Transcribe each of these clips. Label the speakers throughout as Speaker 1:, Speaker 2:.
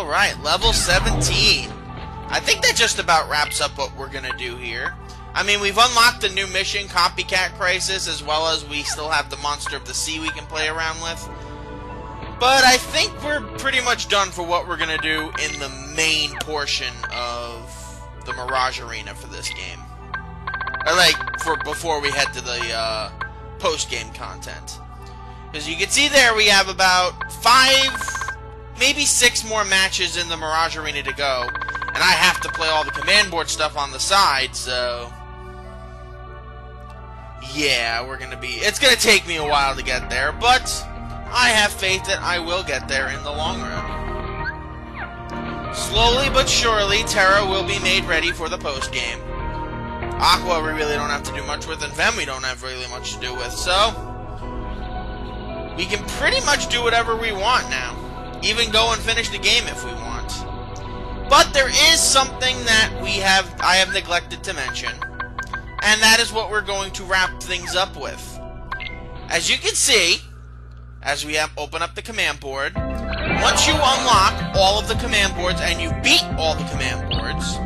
Speaker 1: Alright, level 17. I think that just about wraps up what we're gonna do here. I mean, we've unlocked a new mission, Copycat Crisis, as well as we still have the Monster of the Sea we can play around with. But I think we're pretty much done for what we're gonna do in the main portion of the Mirage Arena for this game. Or before we head to the post-game content. Because you can see there we have about 5, maybe 6 more matches in the Mirage Arena to go. And I have to play all the command board stuff on the side, so... yeah, it's gonna take me a while to get there, but I have faith that I will get there in the long run. Slowly but surely, Terra will be made ready for the post-game. Aqua we really don't have to do much with, and Vem we don't have really much to do with, so... we can pretty much do whatever we want now. Even go and finish the game if we want. But there is something that I have neglected to mention. And that is what we're going to wrap things up with. As you can see, as we open up the command board, once you unlock all of the command boards and you beat all the command boards,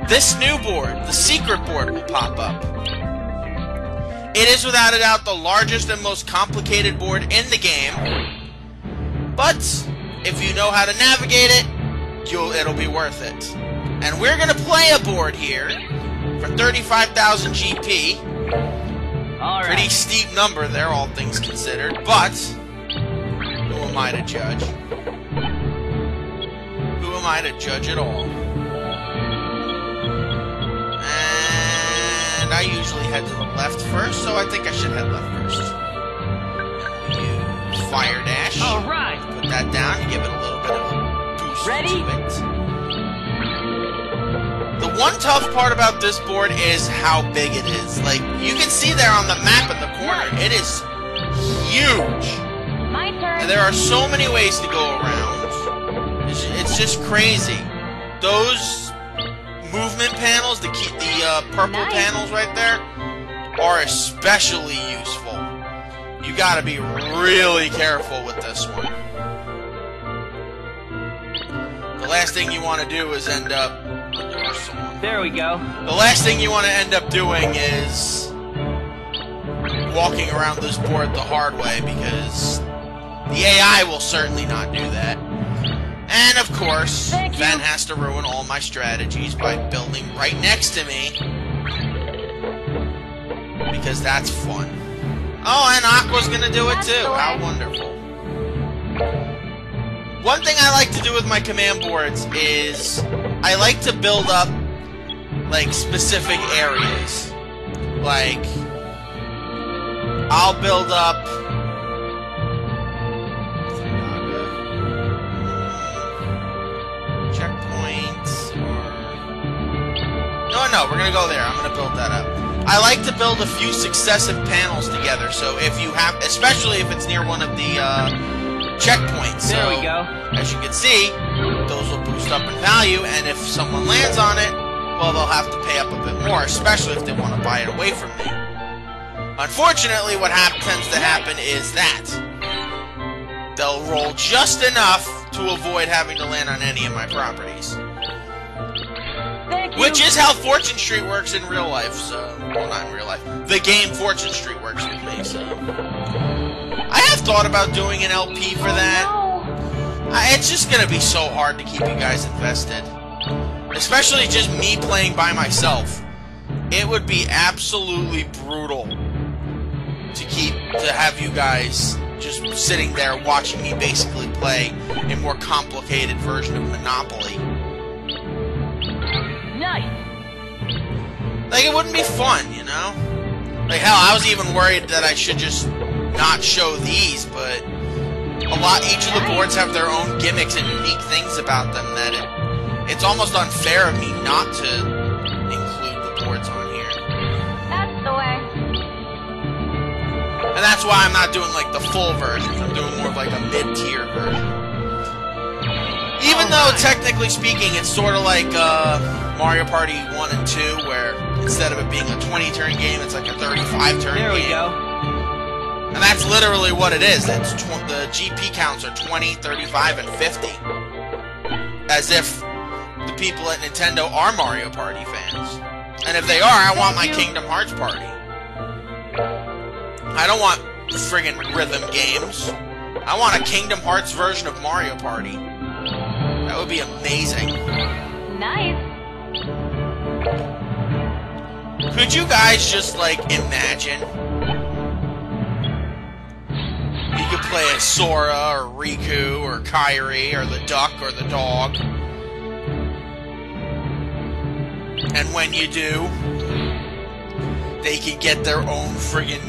Speaker 1: this new board, the secret board, will pop up. It is without a doubt the largest and most complicated board in the game, but if you know how to navigate it, it'll be worth it. And we're going to play a board here for 35,000 GP.
Speaker 2: All right.
Speaker 1: Pretty steep number there, all things considered, but who am I to judge? Who am I to judge at all? And I usually head to the left first, so I think I should head left first. Use Fire Dash.
Speaker 2: All right.
Speaker 1: Put that down and give it a little bit of a boost
Speaker 2: Ready?
Speaker 1: to it. The one tough part about this board is how big it is. Like, you can see there on the map in the corner, it is huge.
Speaker 2: My turn.
Speaker 1: And there are so many ways to go around. It's just crazy. Those movement panels, the purple panels right there, are especially useful. You gotta be really careful with this one. The last thing you want to do is end up...
Speaker 2: There we go.
Speaker 1: The last thing you want to end up doing is walking around this board the hard way, because the AI will certainly not do that. And of course, Ven has to ruin all my strategies by building right next to me, because that's fun. Oh, and Aqua's gonna do it too. How wonderful. One thing I like to do with my command boards is I like to build up like specific areas. Like, I'll build up checkpoints or... No, we're gonna go there. I'm gonna build that up. I like to build a few successive panels together, so if you have, especially if it's near one of the checkpoints.
Speaker 2: There
Speaker 1: so,
Speaker 2: we go.
Speaker 1: as you can see, those will boost up in value, and if someone lands on it, well, they'll have to pay up a bit more, especially if they want to buy it away from me. Unfortunately, what tends to happen is that they'll roll just enough to avoid having to land on any of my properties.
Speaker 2: Thank you.
Speaker 1: Which is how Fortune Street works in real life, so... well, not in real life. The game Fortune Street works with me, so... I have thought about doing an LP for that. It's just gonna be so hard to keep you guys invested. Especially just me playing by myself. It would be absolutely brutal to have you guys just sitting there watching me basically play a more complicated version of Monopoly.
Speaker 2: Nice.
Speaker 1: Like, it wouldn't be fun, you know? Like, hell, I was even worried that I should just not show these, but each of the boards have their own gimmicks and unique things about them that it's almost unfair of me not to include the boards on here.
Speaker 2: That's the way.
Speaker 1: And that's why I'm not doing, like, the full versions. I'm doing more of, like, a mid-tier version. Even though, technically speaking, it's sort of like Mario Party 1 and 2, where instead of it being a 20-turn game, it's like a 35-turn game.
Speaker 2: There we go.
Speaker 1: And that's literally what it is. The GP counts are 20, 35, and 50. as if the people at Nintendo are Mario Party fans. And if they are, I want my Kingdom Hearts Party. I don't want friggin' rhythm games. I want a Kingdom Hearts version of Mario Party. That would be amazing.
Speaker 2: Nice.
Speaker 1: Could you guys just, like, imagine? You could play as Sora, or Riku, or Kairi, or the duck, or the dog. And when you do, they could get their own friggin'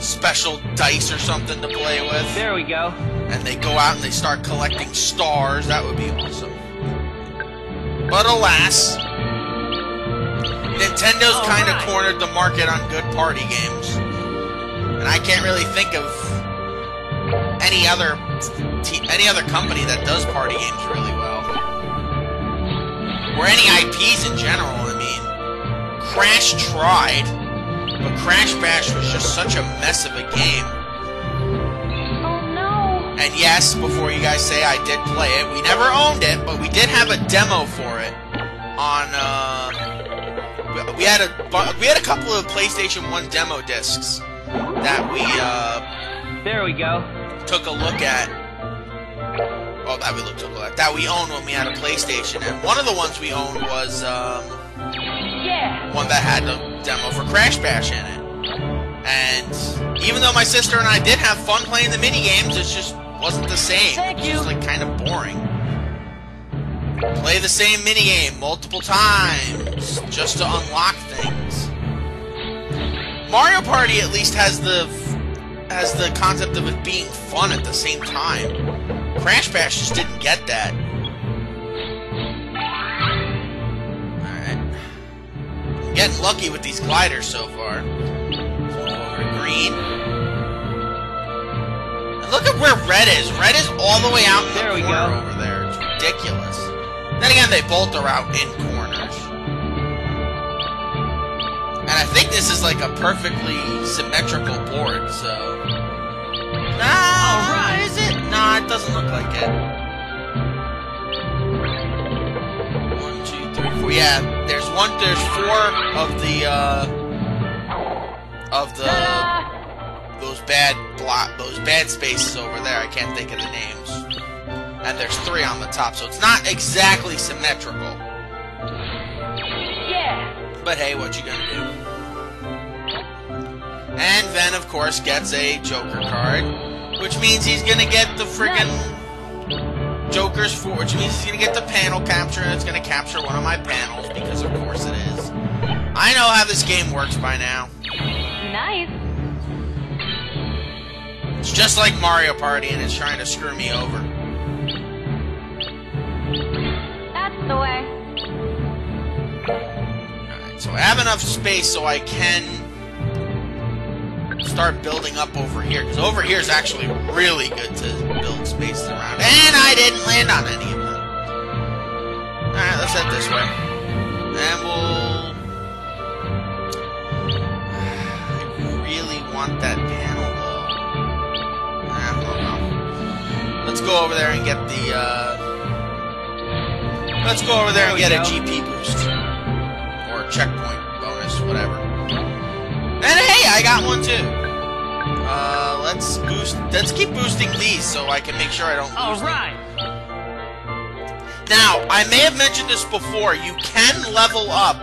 Speaker 1: special dice or something to play with.
Speaker 2: There we go.
Speaker 1: And they go out and they start collecting stars. That would be awesome. But alas, Nintendo's kind of cornered the market on good party games. And I can't really think of any other company that does party games really well. Or any IPs in general. I mean, Crash tried, but Crash Bash was just such a mess of a game.
Speaker 2: Oh no.
Speaker 1: And yes, before you guys say I did play it, we never owned it, but we did have a demo for it on, we had a couple of PlayStation 1 demo discs that we,
Speaker 2: there we go.
Speaker 1: took a look at. Oh, that we owned when we had a PlayStation, and one of the ones we owned was, one that had the demo for Crash Bash in it. And even though my sister and I did have fun playing the minigames, it just wasn't the same. It was just, like, kind of boring. Play the same minigame multiple times just to unlock things. Mario Party at least has the concept of it being fun at the same time. Crash Bash just didn't get that. Alright. I'm getting lucky with these gliders so far. Over to green. And look at where red is. Red is all the way out in the corner over there. It's ridiculous. Then again, they both are out in corners. And I think this is like a perfectly symmetrical board, so... Nah, is it? Nah, it doesn't look like it. 1, 2, 3, 4. Yeah, there's 4 of the those bad spaces over there. I can't think of the names. And there's 3 on the top, so it's not exactly symmetrical.
Speaker 2: Yeah.
Speaker 1: But hey, what you gonna do? And Ven, of course, gets a Joker card, which means he's gonna get the friggin' Joker's for, which means he's gonna get the panel capture, and it's gonna capture one of my panels, because of course it is. I know how this game works by now.
Speaker 2: Nice.
Speaker 1: It's just like Mario Party, and it's trying to screw me over.
Speaker 2: That's the way.
Speaker 1: Alright, so I have enough space so I can start building up over here, because over here is actually really good to build spaces around. And I didn't land on any of them. Alright, let's head this way. And I really want that panel, though. Well. Let's go over there and get the, let's go over there and get a GP boost. Or a checkpoint bonus, whatever. And hey, I got one too. Let's keep boosting these so I can make sure I don't lose them. Now, I may have mentioned this before, you can level up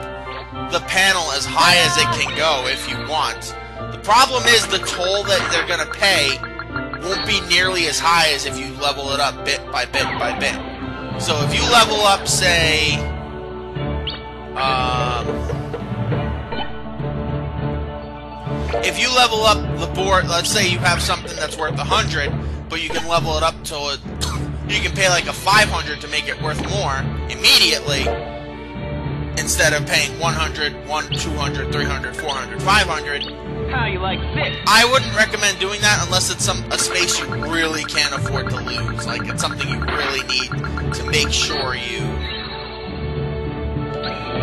Speaker 1: the panel as high as it can go if you want. The problem is the toll that they're gonna pay won't be nearly as high as if you level it up bit by bit by bit. So if you level up, say, if you level up the board, let's say you have something that's worth 100, but you can level it up to you can pay like a 500 to make it worth more immediately, instead of paying 100, 200, 300, 400, 500.
Speaker 2: How you like this?
Speaker 1: I wouldn't recommend doing that unless it's a space you really can't afford to lose. Like, it's something you really need to make sure you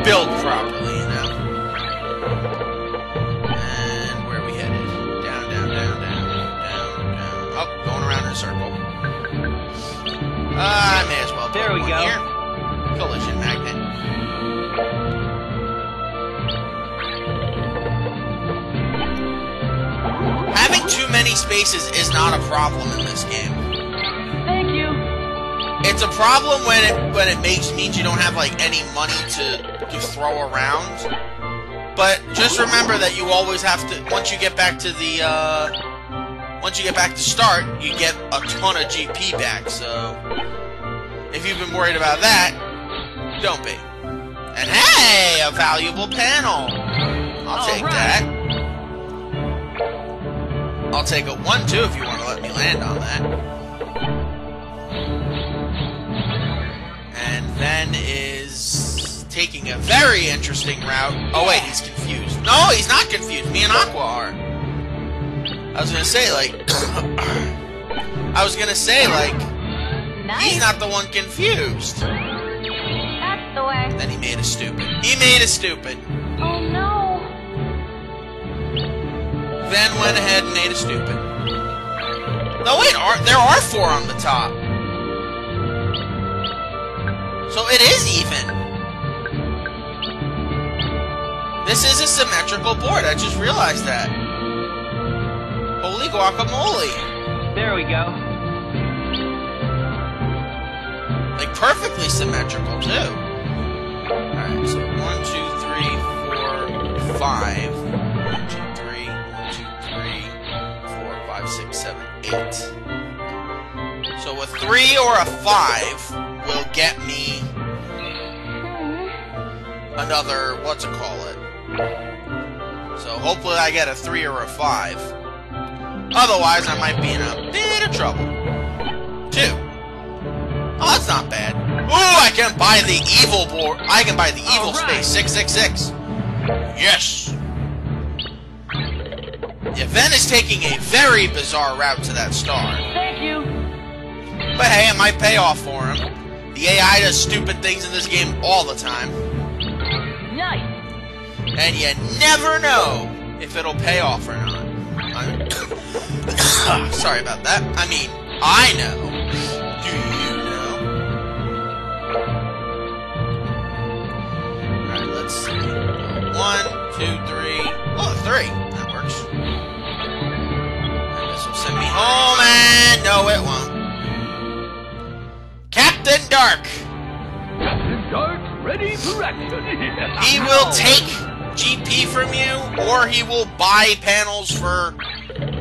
Speaker 1: build properly, you know? And where are we headed? Down, down, down, down, down, down. Oh, going around in a circle. I may as well put
Speaker 2: there we
Speaker 1: one
Speaker 2: go.
Speaker 1: here. collision magnet. Having too many spaces is not a problem in this game.
Speaker 2: Thank you.
Speaker 1: It's a problem when it means you don't have like any money to throw around. But just remember that you always have to, once you get back to start, you get a ton of GP back. So if you've been worried about that, don't be. And hey, a valuable panel. I'll take that. I'll take a 1-2 if you want to let me land on that. And then is taking a very interesting route. Oh wait, he's confused. No, he's not confused. Me and Aqua are. I was gonna say, like...
Speaker 2: Nice.
Speaker 1: he's not the one confused.
Speaker 2: That's the way.
Speaker 1: Then he made a stupid. He made a stupid.
Speaker 2: Oh no.
Speaker 1: Then went ahead and made a stupid. No, wait, there are 4 on the top. So it is even. This is a symmetrical board. I just realized that. Holy guacamole.
Speaker 2: There we go.
Speaker 1: Like, perfectly symmetrical, too. Alright, so 1, 2, 3, 4, 5. 1, 2, 3, 1, 2, 3, 4, 5, 6, 7, 8. So a 3 or a 5 will get me another, what's it call it? So hopefully I get a 3 or a 5. Otherwise, I might be in a bit of trouble. 2. Oh, that's not bad. Ooh, I can buy the evil board. I can buy the evil space. 666. Yes. Yeah, Ven is taking a very bizarre route to that star.
Speaker 2: Thank you.
Speaker 1: But hey, it might pay off for him. The AI does stupid things in this game all the time.
Speaker 2: Nice.
Speaker 1: And you never know if it'll pay off or not. Sorry about that. I mean, I know. Do you know? Alright, let's see. 1, 2, 3. Oh, 3. That works. And this will send me home, and no, it won't. Captain Dark!
Speaker 3: Captain Dark, ready for action.
Speaker 1: He will take GP from you, or he will buy panels for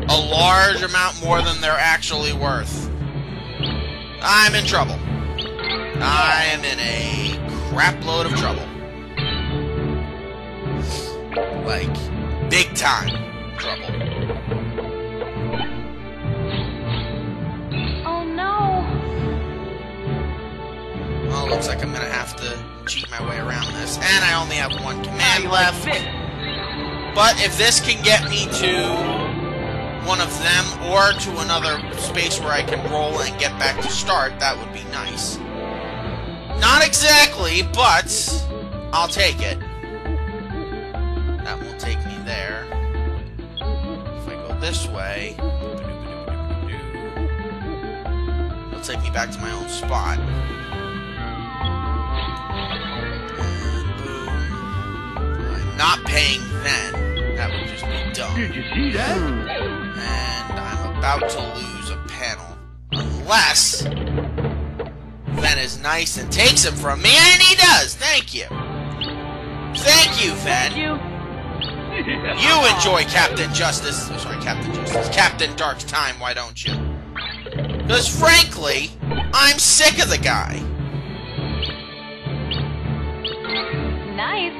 Speaker 1: a large amount more than they're actually worth. I'm in trouble. I am in a crap load of trouble. Like, big time trouble.
Speaker 2: Oh no.
Speaker 1: Well, looks like I'm gonna have to cheat my way around this. And I only have 1 command left. But if this can get me to one of them or to another space where I can roll and get back to start, that would be nice. Not exactly, but I'll take it. That won't take me there. If I go this way, it'll take me back to my own spot. Not paying then. That would just be dumb.
Speaker 3: Did you see that?
Speaker 1: And I'm about to lose a panel. Unless Ven is nice and takes him from me, and he does! Thank you! Thank you, Ven!
Speaker 2: Thank you.
Speaker 1: You enjoy Captain Justice. Oh, sorry, Captain Justice. Captain Dark's time, why don't you? Because frankly, I'm sick of the guy.
Speaker 2: Nice.